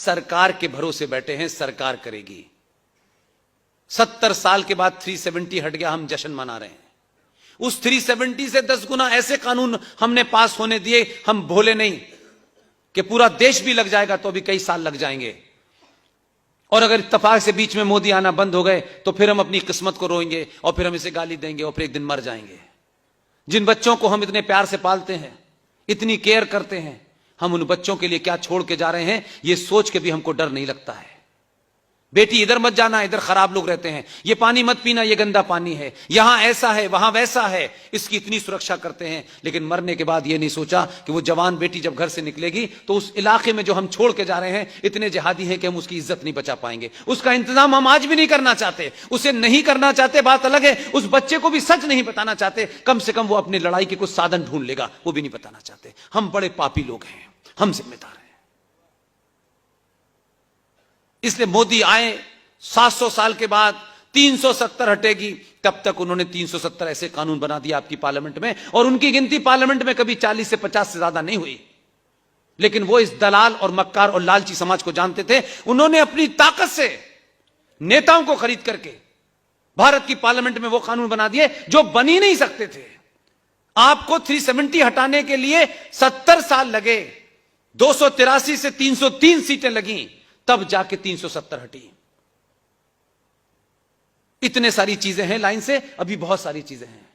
सरकार के भरोसे बैठे हैं, सरकार करेगी। 70 साल के बाद 370 हट गया, हम जश्न मना रहे हैं। उस 370 से 10 गुना ऐसे कानून हमने पास होने दिए। हम भोले नहीं कि पूरा देश भी लग जाएगा तो अभी कई साल लग जाएंगे, और अगर इत्तेफाक से बीच में मोदी आना बंद हो गए तो फिर हम अपनी किस्मत को रोएंगे और फिर हम इसे गाली देंगे और फिर एक दिन मर जाएंगे। जिन बच्चों को हम इतने प्यार से पालते हैं, इतनी केयर करते हैं, हम उन बच्चों के लिए क्या छोड़ के जा रहे हैं, यह सोच के भी हमको डर नहीं लगता है। बेटी इधर मत जाना, इधर खराब लोग रहते हैं, ये पानी मत पीना, ये गंदा पानी है, यहां ऐसा है वहां वैसा है, इसकी इतनी सुरक्षा करते हैं। लेकिन मरने के बाद ये नहीं सोचा कि वो जवान बेटी जब घर से निकलेगी तो उस इलाके में जो हम छोड़ के जा रहे हैं इतने जिहादी हैं कि हम उसकी इज्जत नहीं बचा पाएंगे। उसका इंतजाम हम आज भी नहीं करना चाहते, उसे नहीं करना चाहते, बात अलग है। उस बच्चे को भी सच नहीं बताना चाहते, कम से कम वो अपनी लड़ाई के कुछ साधन ढूंढ लेगा, वो भी नहीं बताना चाहते। हम बड़े पापी लोग हैं, हम जिम्मेदार हैं। इसलिए मोदी आए, 700 साल के बाद 370 हटेगी, तब तक उन्होंने 370 ऐसे कानून बना दिया आपकी पार्लियामेंट में, और उनकी गिनती पार्लियामेंट में कभी 40 से 50 से ज्यादा नहीं हुई। लेकिन वो इस दलाल और मक्कार और लालची समाज को जानते थे। उन्होंने अपनी ताकत से नेताओं को खरीद करके भारत की पार्लियामेंट में वो कानून बना दिए जो बन ही नहीं सकते थे। आपको 370 हटाने के लिए 70 साल लगे, 283 से 303 सीटें लगी, तब जाके 370 हटी। इतने सारी चीजें हैं लाइन से, अभी बहुत सारी चीजें हैं।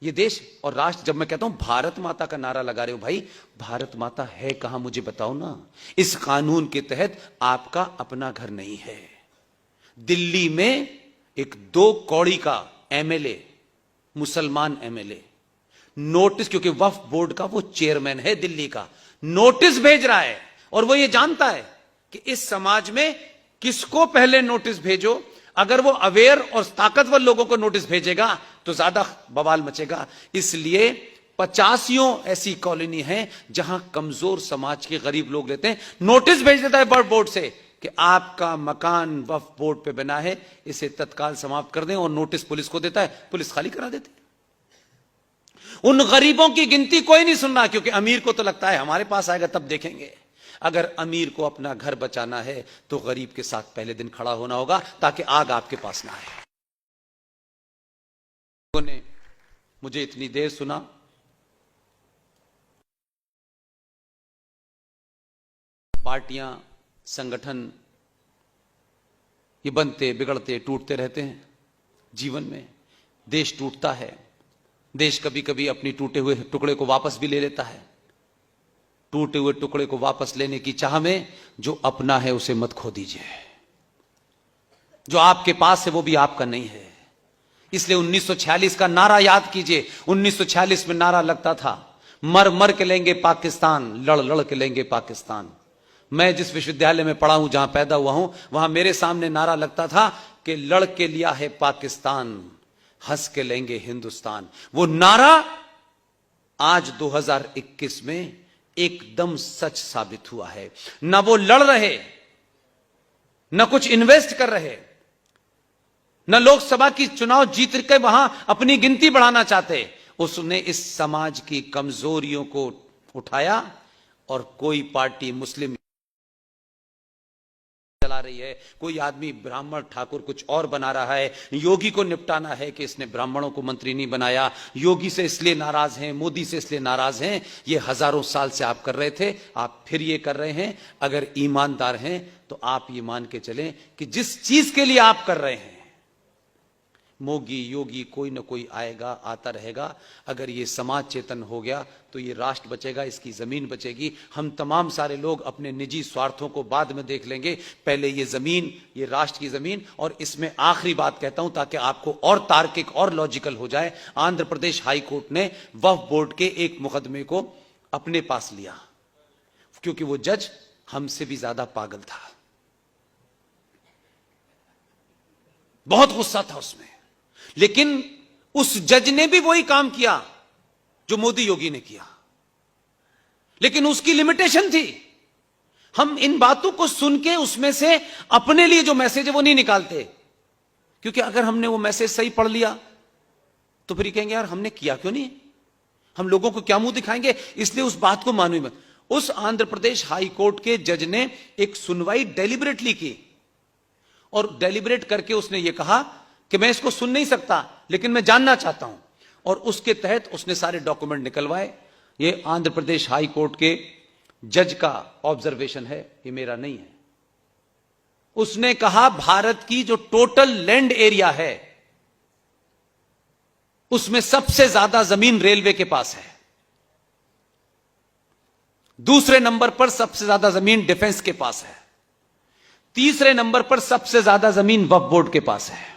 ये देश और राष्ट्र, जब मैं कहता हूं भारत माता का नारा लगा रहे हो, भाई भारत माता है कहां, मुझे बताओ ना। इस कानून के तहत आपका अपना घर नहीं है। दिल्ली में एक 2 कौड़ी का एमएलए, मुसलमान एमएलए, नोटिस, क्योंकि वक्फ बोर्ड का वो चेयरमैन है दिल्ली का, नोटिस भेज रहा है, और वो ये जानता है कि इस समाज में किसको पहले नोटिस भेजो। अगर वो अवेयर और ताकतवर लोगों को नोटिस भेजेगा तो ज्यादा बवाल मचेगा। इसलिए 85 ऐसी कॉलोनी है जहां कमजोर समाज के गरीब लोग रहते हैं। नोटिस भेज देता है वक्फ बोर्ड से कि आपका मकान वक्फ बोर्ड पे बना है, इसे तत्काल समाप्त कर दें, और नोटिस पुलिस को देता है, पुलिस खाली करा देती है। उन गरीबों की गिनती कोई नहीं सुन रहा, क्योंकि अमीर को तो लगता है हमारे पास आएगा तब देखेंगे। अगर अमीर को अपना घर बचाना है तो गरीब के साथ पहले दिन खड़ा होना होगा, ताकि आग आपके पास ना आए। लोगों ने मुझे इतनी देर सुना, पार्टियां, संगठन ये बनते बिगड़ते टूटते रहते हैं जीवन में। देश टूटता है, देश कभी कभी अपनी टूटे हुए टुकड़े को वापस भी ले लेता है। टूटे हुए टुकड़े को वापस लेने की चाह में जो अपना है उसे मत खो दीजिए। जो आपके पास है वो भी आपका नहीं है। इसलिए 1946 का नारा याद कीजिए। 1946 में नारा लगता था, मर मर के लेंगे पाकिस्तान, लड़ लड़ के लेंगे पाकिस्तान। मैं जिस विश्वविद्यालय में पढ़ा हूं, जहां पैदा हुआ हूं, वहां मेरे सामने नारा लगता था कि लड़ के लिया है पाकिस्तान, हंस के लेंगे हिंदुस्तान। वो नारा आज 2021 में एकदम सच साबित हुआ है। ना वो लड़ रहे, न कुछ इन्वेस्ट कर रहे, न लोकसभा की चुनाव जीत के वहां अपनी गिनती बढ़ाना चाहते। उसने इस समाज की कमजोरियों को उठाया, और कोई पार्टी मुस्लिम चला रही है, कोई आदमी ब्राह्मण ठाकुर कुछ और बना रहा है। योगी को निपटाना है कि इसने ब्राह्मणों को मंत्री नहीं बनाया। योगी से इसलिए नाराज हैं, मोदी से इसलिए नाराज हैं। ये हजारों साल से आप कर रहे थे, आप फिर ये कर रहे हैं। अगर ईमानदार हैं तो आप ये मान के चलें कि जिस चीज के लिए आप कर रहे हैं, मोगी योगी कोई ना कोई आएगा, आता रहेगा। अगर ये समाज चेतन हो गया तो ये राष्ट्र बचेगा, इसकी जमीन बचेगी। हम तमाम सारे लोग अपने निजी स्वार्थों को बाद में देख लेंगे, पहले ये जमीन, ये राष्ट्र की जमीन। और इसमें आखिरी बात कहता हूं ताकि आपको और तार्किक और लॉजिकल हो जाए। आंध्र प्रदेश हाई कोर्ट ने वक्फ बोर्ड के एक मुकदमे को अपने पास लिया, क्योंकि वो जज हमसे भी ज्यादा पागल था, बहुत गुस्सा था उसमें। लेकिन उस जज ने भी वही काम किया जो मोदी योगी ने किया, लेकिन उसकी लिमिटेशन थी। हम इन बातों को सुन के उसमें से अपने लिए जो मैसेज है वो नहीं निकालते, क्योंकि अगर हमने वो मैसेज सही पढ़ लिया तो फिर कहेंगे यार हमने किया क्यों नहीं, हम लोगों को क्या मुंह दिखाएंगे। इसलिए उस बात को मानो ही मत। उस आंध्र प्रदेश हाई कोर्ट के जज ने एक सुनवाई डेलिबरेटली की और डेलिबरेट करके उसने यह कहा कि मैं इसको सुन नहीं सकता लेकिन मैं जानना चाहता हूं, और उसके तहत उसने सारे डॉक्यूमेंट निकलवाए। ये आंध्र प्रदेश हाई कोर्ट के जज का ऑब्जर्वेशन है, ये मेरा नहीं है। उसने कहा भारत की जो टोटल लैंड एरिया है उसमें सबसे ज्यादा जमीन रेलवे के पास है, दूसरे नंबर पर सबसे ज्यादा जमीन डिफेंस के पास है, तीसरे नंबर पर सबसे ज्यादा जमीन वक्फ बोर्ड के पास है।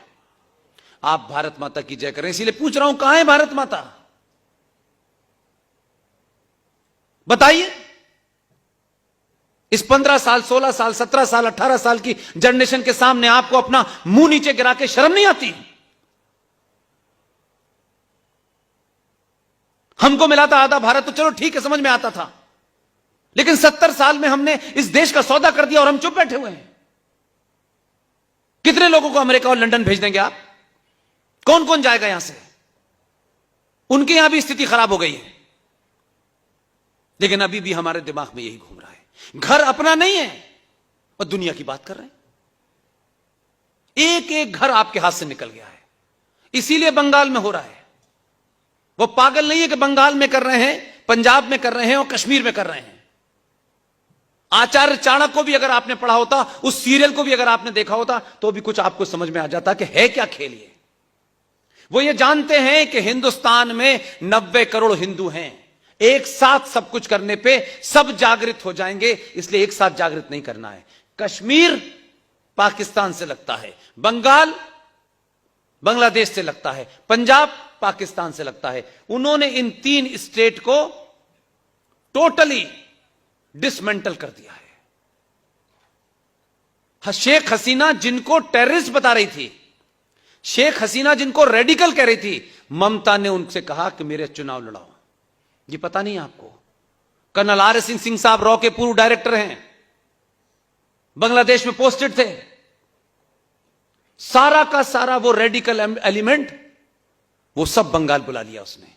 आप भारत माता की जय करें। इसीलिए पूछ रहा हूं, कहां है भारत माता? बताइए। इस 15 साल, 16 साल, 17 साल, 18 साल की जनरेशन के सामने आपको अपना मुंह नीचे गिरा के शर्म नहीं आती? हमको मिला था आधा भारत तो चलो ठीक है, समझ में आता था, लेकिन 70 साल में हमने इस देश का सौदा कर दिया और हम चुप बैठे हुए हैं। कितने लोगों को अमेरिका और लंदन भेज देंगे आप? कौन कौन जाएगा यहां से? उनके यहां भी स्थिति खराब हो गई है, लेकिन अभी भी हमारे दिमाग में यही घूम रहा है, घर अपना नहीं है और दुनिया की बात कर रहे हैं। एक एक घर आपके हाथ से निकल गया है। इसीलिए बंगाल में हो रहा है। वो पागल नहीं है कि बंगाल में कर रहे हैं, पंजाब में कर रहे हैं और कश्मीर में कर रहे हैं। आचार्य चाणक्य को भी अगर आपने पढ़ा होता, उस सीरियल को भी अगर आपने देखा होता, तो भी कुछ आपको समझ में आ जाता कि है क्या खेल ये। वो ये जानते हैं कि हिंदुस्तान में 90 करोड़ हिंदू हैं, एक साथ सब कुछ करने पे सब जागृत हो जाएंगे, इसलिए एक साथ जागृत नहीं करना है। कश्मीर पाकिस्तान से लगता है, बंगाल बांग्लादेश से लगता है, पंजाब पाकिस्तान से लगता है। उन्होंने इन 3 स्टेट को टोटली डिसमेंटल कर दिया है। शेख हसीना जिनको टेररिस्ट बता रही थी, शेख हसीना जिनको रेडिकल कह रही थी, ममता ने उनसे कहा कि मेरे चुनाव लड़ाओ। ये पता नहीं आपको? कर्नल आर एस सिंह साहब रॉ के पूर्व डायरेक्टर हैं, बांग्लादेश में पोस्टेड थे। सारा का सारा वो रेडिकल एलिमेंट वो सब बंगाल बुला लिया उसने।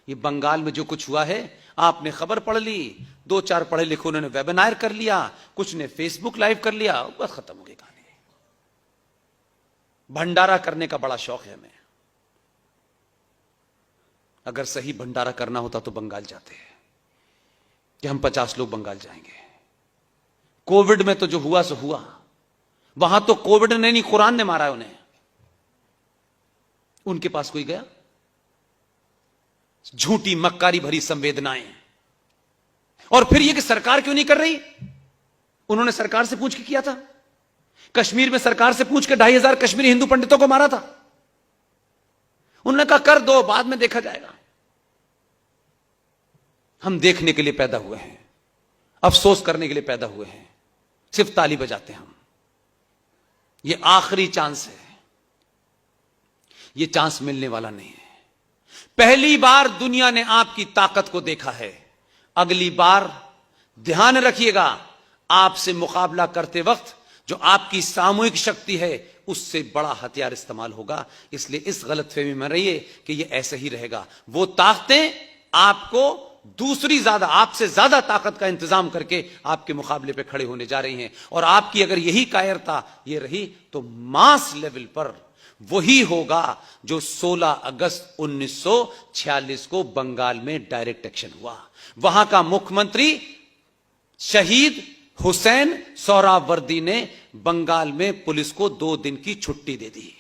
ये बंगाल में जो कुछ हुआ है, आपने खबर पढ़ ली, 2-4 पढ़े लिखे उन्होंने वेबिनार कर लिया, कुछ ने फेसबुक लाइव कर लिया, बस खत्म हो गई कहानी। भंडारा करने का बड़ा शौक है हमें। अगर सही भंडारा करना होता तो बंगाल जाते हैं कि हम 50 लोग बंगाल जाएंगे। कोविड में तो जो हुआ सो हुआ, वहां तो कोविड ने नहीं, कुरान ने मारा है उन्हें। उनके पास कोई गया? झूठी मक्कारी भरी संवेदनाएं। और फिर यह कि सरकार क्यों नहीं कर रही? उन्होंने सरकार से पूछ के किया था। कश्मीर में सरकार से पूछ के 2500 कश्मीरी हिंदू पंडितों को मारा था। उन्होंने कहा कर दो, बाद में देखा जाएगा। हम देखने के लिए पैदा हुए हैं, अफसोस करने के लिए पैदा हुए हैं, सिर्फ ताली बजाते हैं हम। ये आखिरी चांस है, ये चांस मिलने वाला नहीं है। पहली बार दुनिया ने आपकी ताकत को देखा है, अगली बार ध्यान रखिएगा, आपसे मुकाबला करते वक्त जो आपकी सामूहिक शक्ति है उससे बड़ा हथियार इस्तेमाल होगा। इसलिए इस गलतफहमी में रहिए कि ये ऐसे ही रहेगा। वो ताकतें आपको दूसरी ज्यादा, आपसे ज्यादा ताकत का इंतजाम करके आपके मुकाबले पे खड़े होने जा रही हैं। और आपकी अगर यही कायरता ये रही तो मास लेवल पर वही होगा जो 16 अगस्त 1946 को बंगाल में डायरेक्ट एक्शन हुआ। वहां का मुख्यमंत्री शहीद हुसैन सोहरावर्दी ने बंगाल में पुलिस को 2 दिन की छुट्टी दे दी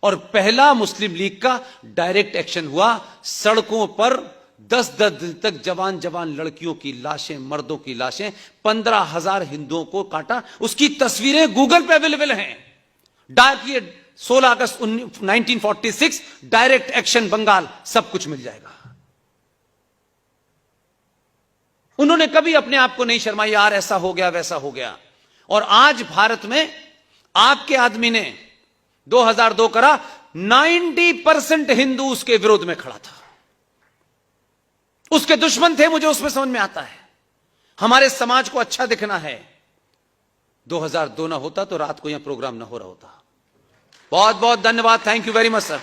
और पहला मुस्लिम लीग का डायरेक्ट एक्शन हुआ। सड़कों पर 10-10 दिन तक जवान जवान लड़कियों की लाशें, मर्दों की लाशें, 15,000 हिंदुओं को काटा। उसकी तस्वीरें गूगल पे अवेलेबल हैं। डाकिए 16 अगस्त 1946 डायरेक्ट एक्शन बंगाल, सब कुछ मिल जाएगा। उन्होंने कभी अपने आप को नहीं शर्माया, यार ऐसा हो गया वैसा हो गया। और आज भारत में आपके आदमी ने 2002 करा, 90% हिंदू उसके विरोध में खड़ा था, उसके दुश्मन थे। मुझे उसमें समझ में आता है, हमारे समाज को अच्छा दिखना है। 2002 ना होता तो रात को यहां प्रोग्राम ना हो रहा होता। बहुत बहुत धन्यवाद, thank you very much sir.